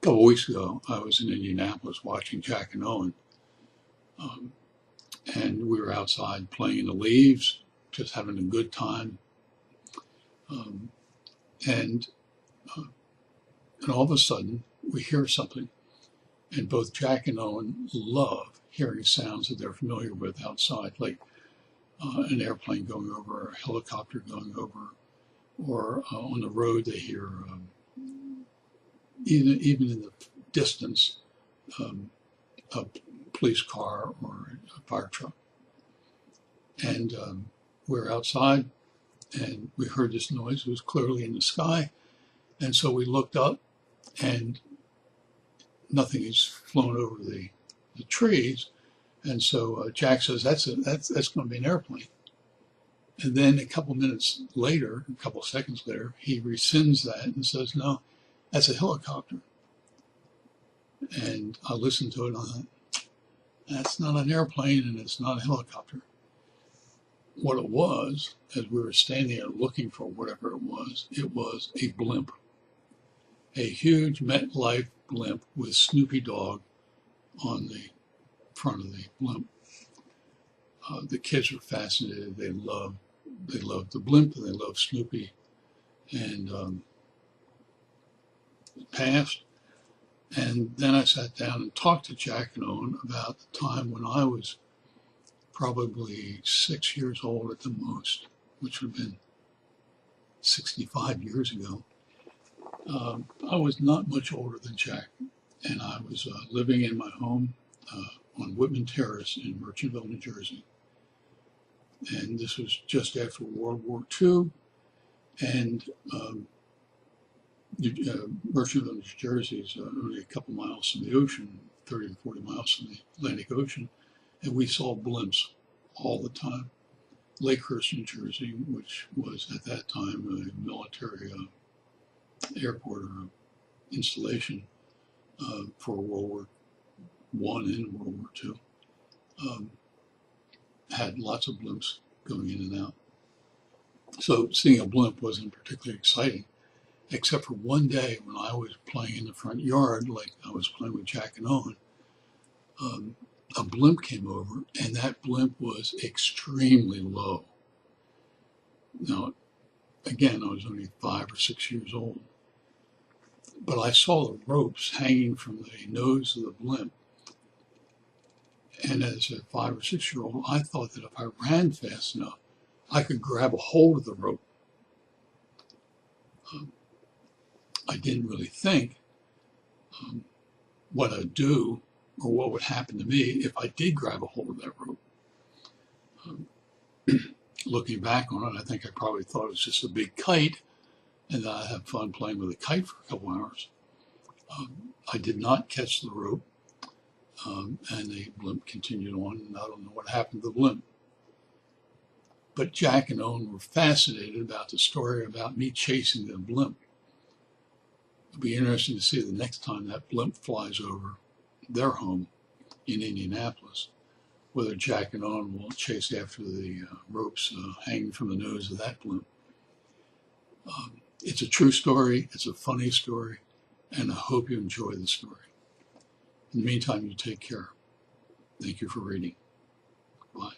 couple of weeks ago, I was in Indianapolis watching Jack and Owen, um, and we were outside playing in the leaves, just having a good time. Um, and, uh, and all of a sudden, we hear something, and both Jack and Owen love hearing sounds that they're familiar with outside, like an airplane going over, or a helicopter going over, or on the road they hear, even in the distance, a police car or a fire truck. And we're outside, and we heard this noise. It was clearly in the sky, and so we looked up, and nothing has flown over the trees. And so Jack says, that's going to be an airplane. And then a couple minutes later, a couple seconds later, he rescinds that and says, no, that's a helicopter. And I listened to it and I thought, that's not an airplane and it's not a helicopter. What it was, as we were standing there looking for whatever it was a blimp. A huge MetLife blimp with Snoopy Dog on the front of the blimp. The kids were fascinated. They loved the blimp and they loved Snoopy. And it passed. And then I sat down and talked to Jack and Owen about the time when I was probably 6 years old at the most, which would have been 65 years ago. I was not much older than Jack, and I was living in my home on Whitman Terrace in Merchantville, New Jersey. And this was just after World War II, and Merchantville, New Jersey is only a couple miles from the ocean, 30 to 40 miles from the Atlantic Ocean, and we saw blimps all the time. Lakehurst, New Jersey, which was at that time a military airport or installation for World War I and World War II, had lots of blimps going in and out. So seeing a blimp wasn't particularly exciting, except for one day when I was playing in the front yard, like I was playing with Jack and Owen. A blimp came over, and that blimp was extremely low. Now, again, I was only 5 or 6 years old, but I saw the ropes hanging from the nose of the blimp. And as a 5 or 6 year old, I thought that if I ran fast enough, I could grab a hold of the rope. I didn't really think what I'd do or what would happen to me if I did grab a hold of that rope. Looking back on it, I think I probably thought it was just a big kite and that I'd have fun playing with a kite for a couple hours. I did not catch the rope, and the blimp continued on, and I don't know what happened to the blimp. But Jack and Owen were fascinated about the story about me chasing the blimp. It'll be interesting to see the next time that blimp flies over their home in Indianapolis, whether Jack and Owen will chase after the ropes hanging from the nose of that blimp. It's a true story, it's a funny story, and I hope you enjoy the story. In the meantime, you take care. Thank you for reading. Bye.